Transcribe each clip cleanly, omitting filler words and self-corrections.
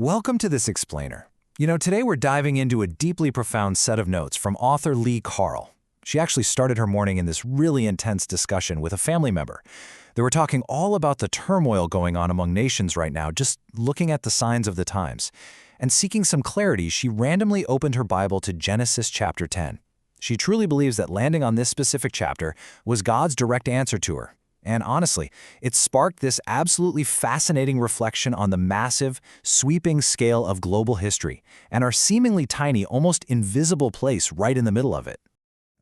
Welcome to this explainer. Today we're diving into a deeply profound set of notes from author Lee Carl. She actually started her morning in this really intense discussion with a family member. They were talking all about the turmoil going on among nations right now, just looking at the signs of the times. And seeking some clarity, she randomly opened her Bible to Genesis chapter 10. She truly believes that landing on this specific chapter was God's direct answer to her. And honestly, it sparked this absolutely fascinating reflection on the massive, sweeping scale of global history and our seemingly tiny, almost invisible place right in the middle of it.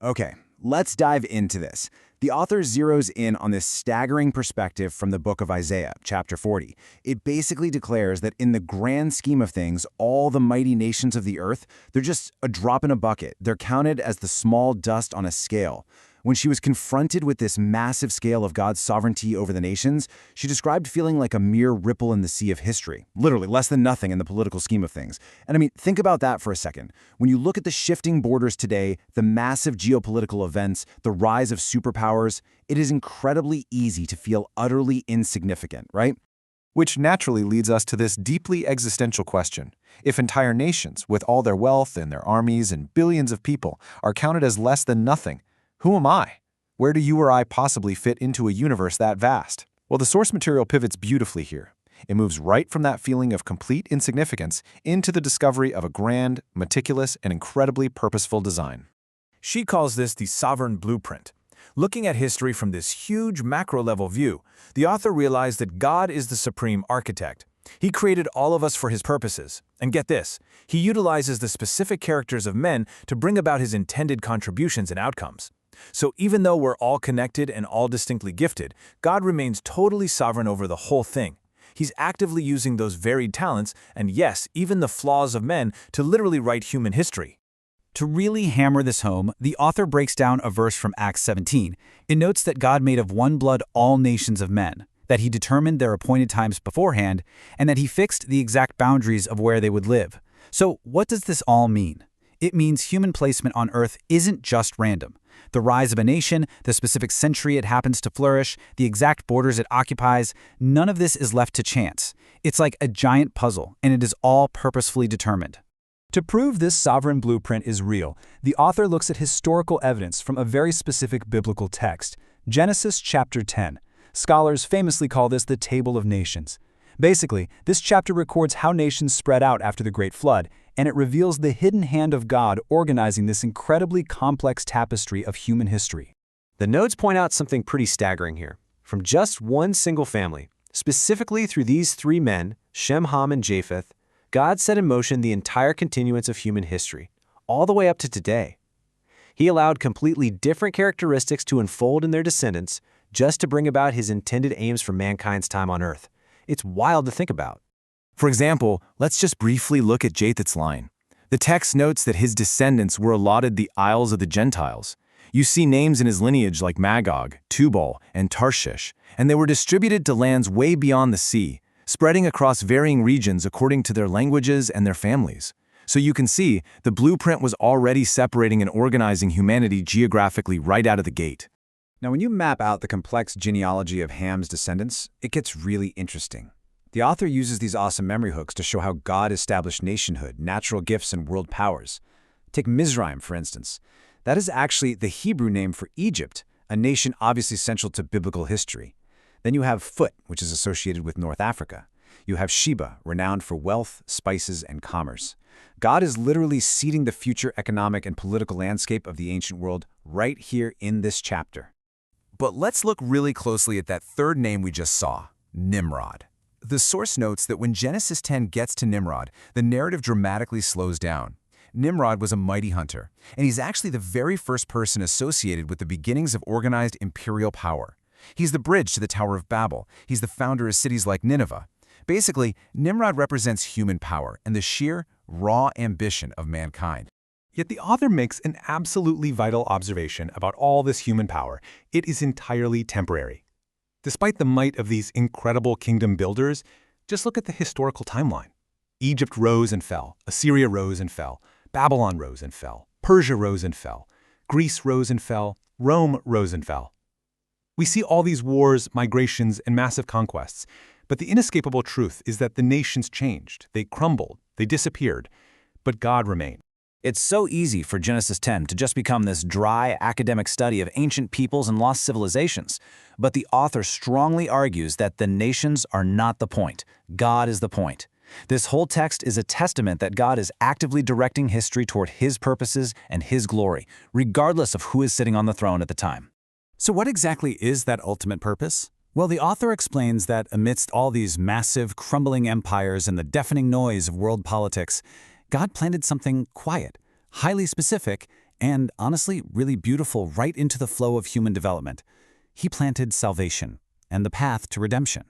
Okay, let's dive into this. The author zeroes in on this staggering perspective from the book of Isaiah, chapter 40. It basically declares that in the grand scheme of things, all the mighty nations of the earth, they're just a drop in a bucket. They're counted as the small dust on a scale. When she was confronted with this massive scale of God's sovereignty over the nations, she described feeling like a mere ripple in the sea of history, literally less than nothing in the political scheme of things. And think about that for a second. When you look at the shifting borders today, the massive geopolitical events, the rise of superpowers, it is incredibly easy to feel utterly insignificant, right? Which naturally leads us to this deeply existential question. If entire nations, with all their wealth and their armies and billions of people, are counted as less than nothing, who am I? Where do you or I possibly fit into a universe that vast? Well, the source material pivots beautifully here. It moves right from that feeling of complete insignificance into the discovery of a grand, meticulous, and incredibly purposeful design. She calls this the sovereign blueprint. Looking at history from this huge macro-level view, the author realized that God is the supreme architect. He created all of us for his purposes. And get this, he utilizes the specific characters of men to bring about his intended contributions and outcomes. So even though we're all connected and all distinctly gifted, God remains totally sovereign over the whole thing. He's actively using those varied talents, and yes, even the flaws of men, to literally write human history. To really hammer this home, the author breaks down a verse from Acts 17. It notes that God made of one blood all nations of men, that he determined their appointed times beforehand, and that he fixed the exact boundaries of where they would live. So what does this all mean? It means human placement on Earth isn't just random. The rise of a nation, the specific century it happens to flourish, the exact borders it occupies, none of this is left to chance. It's like a giant puzzle, and it is all purposefully determined. To prove this sovereign blueprint is real, the author looks at historical evidence from a very specific biblical text, Genesis chapter 10. Scholars famously call this the Table of Nations. Basically, this chapter records how nations spread out after the Great Flood, and it reveals the hidden hand of God organizing this incredibly complex tapestry of human history. The notes point out something pretty staggering here. From just one single family, specifically through these three men, Shem, Ham, and Japheth, God set in motion the entire continuance of human history, all the way up to today. He allowed completely different characteristics to unfold in their descendants just to bring about his intended aims for mankind's time on Earth. It's wild to think about. For example, let's just briefly look at Japheth's line. The text notes that his descendants were allotted the Isles of the Gentiles. You see names in his lineage like Magog, Tubal, and Tarshish, and they were distributed to lands way beyond the sea, spreading across varying regions according to their languages and their families. So you can see, the blueprint was already separating and organizing humanity geographically right out of the gate. Now, when you map out the complex genealogy of Ham's descendants, it gets really interesting. The author uses these awesome memory hooks to show how God established nationhood, natural gifts, and world powers. Take Mizraim, for instance. That is actually the Hebrew name for Egypt, a nation obviously central to biblical history. Then you have Phut, which is associated with North Africa. You have Sheba, renowned for wealth, spices, and commerce. God is literally seeding the future economic and political landscape of the ancient world right here in this chapter. But let's look really closely at that third name we just saw, Nimrod. The source notes that when Genesis 10 gets to Nimrod, the narrative dramatically slows down. Nimrod was a mighty hunter, and he's actually the very first person associated with the beginnings of organized imperial power. He's the bridge to the Tower of Babel. He's the founder of cities like Nineveh. Basically, Nimrod represents human power and the sheer, raw ambition of mankind. Yet the author makes an absolutely vital observation about all this human power. It is entirely temporary. Despite the might of these incredible kingdom builders, just look at the historical timeline. Egypt rose and fell, Assyria rose and fell, Babylon rose and fell, Persia rose and fell, Greece rose and fell, Rome rose and fell. We see all these wars, migrations, and massive conquests, But the inescapable truth is that the nations changed, they crumbled, they disappeared, but God remained. It's so easy for Genesis 10 to just become this dry academic study of ancient peoples and lost civilizations. But the author strongly argues that the nations are not the point. God is the point. This whole text is a testament that God is actively directing history toward His purposes and His glory, regardless of who is sitting on the throne at the time. So what exactly is that ultimate purpose? Well, the author explains that amidst all these massive, crumbling empires and the deafening noise of world politics, God planted something quiet, highly specific, and honestly really beautiful right into the flow of human development. He planted salvation and the path to redemption.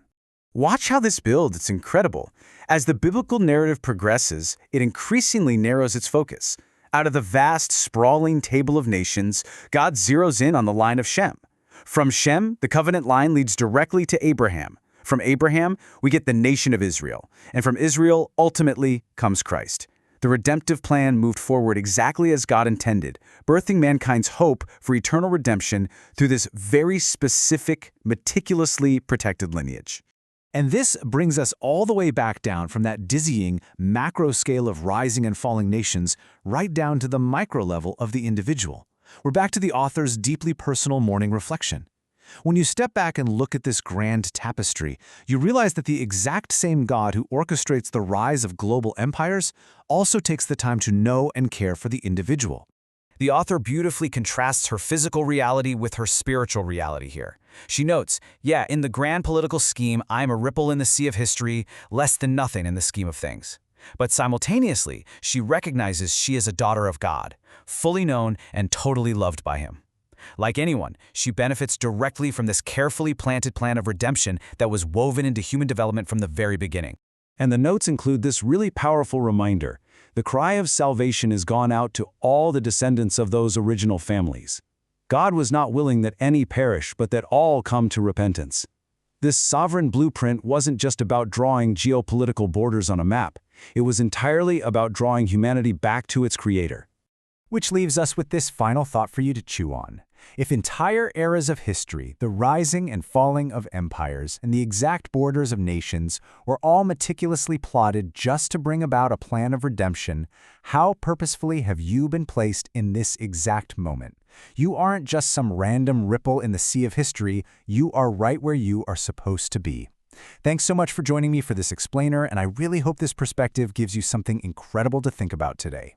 Watch how this builds, it's incredible. As the biblical narrative progresses, it increasingly narrows its focus. Out of the vast, sprawling table of nations, God zeroes in on the line of Shem. From Shem, the covenant line leads directly to Abraham. From Abraham, we get the nation of Israel. And from Israel, ultimately, comes Christ. The redemptive plan moved forward exactly as God intended, birthing mankind's hope for eternal redemption through this very specific, meticulously protected lineage. And this brings us all the way back down from that dizzying macro scale of rising and falling nations right down to the micro level of the individual. We're back to the author's deeply personal morning reflection. When you step back and look at this grand tapestry, you realize that the exact same God who orchestrates the rise of global empires also takes the time to know and care for the individual. The author beautifully contrasts her physical reality with her spiritual reality here. She notes, yeah, in the grand political scheme, I'm a ripple in the sea of history, less than nothing in the scheme of things. But simultaneously, she recognizes she is a daughter of God, fully known and totally loved by Him. Like anyone, she benefits directly from this carefully planted plan of redemption that was woven into human development from the very beginning. And the notes include this really powerful reminder. The cry of salvation has gone out to all the descendants of those original families. God was not willing that any perish, but that all come to repentance. This sovereign blueprint wasn't just about drawing geopolitical borders on a map. It was entirely about drawing humanity back to its creator. Which leaves us with this final thought for you to chew on. If entire eras of history, the rising and falling of empires, and the exact borders of nations were all meticulously plotted just to bring about a plan of redemption, how purposefully have you been placed in this exact moment? You aren't just some random ripple in the sea of history, you are right where you are supposed to be. Thanks so much for joining me for this explainer, and I really hope this perspective gives you something incredible to think about today.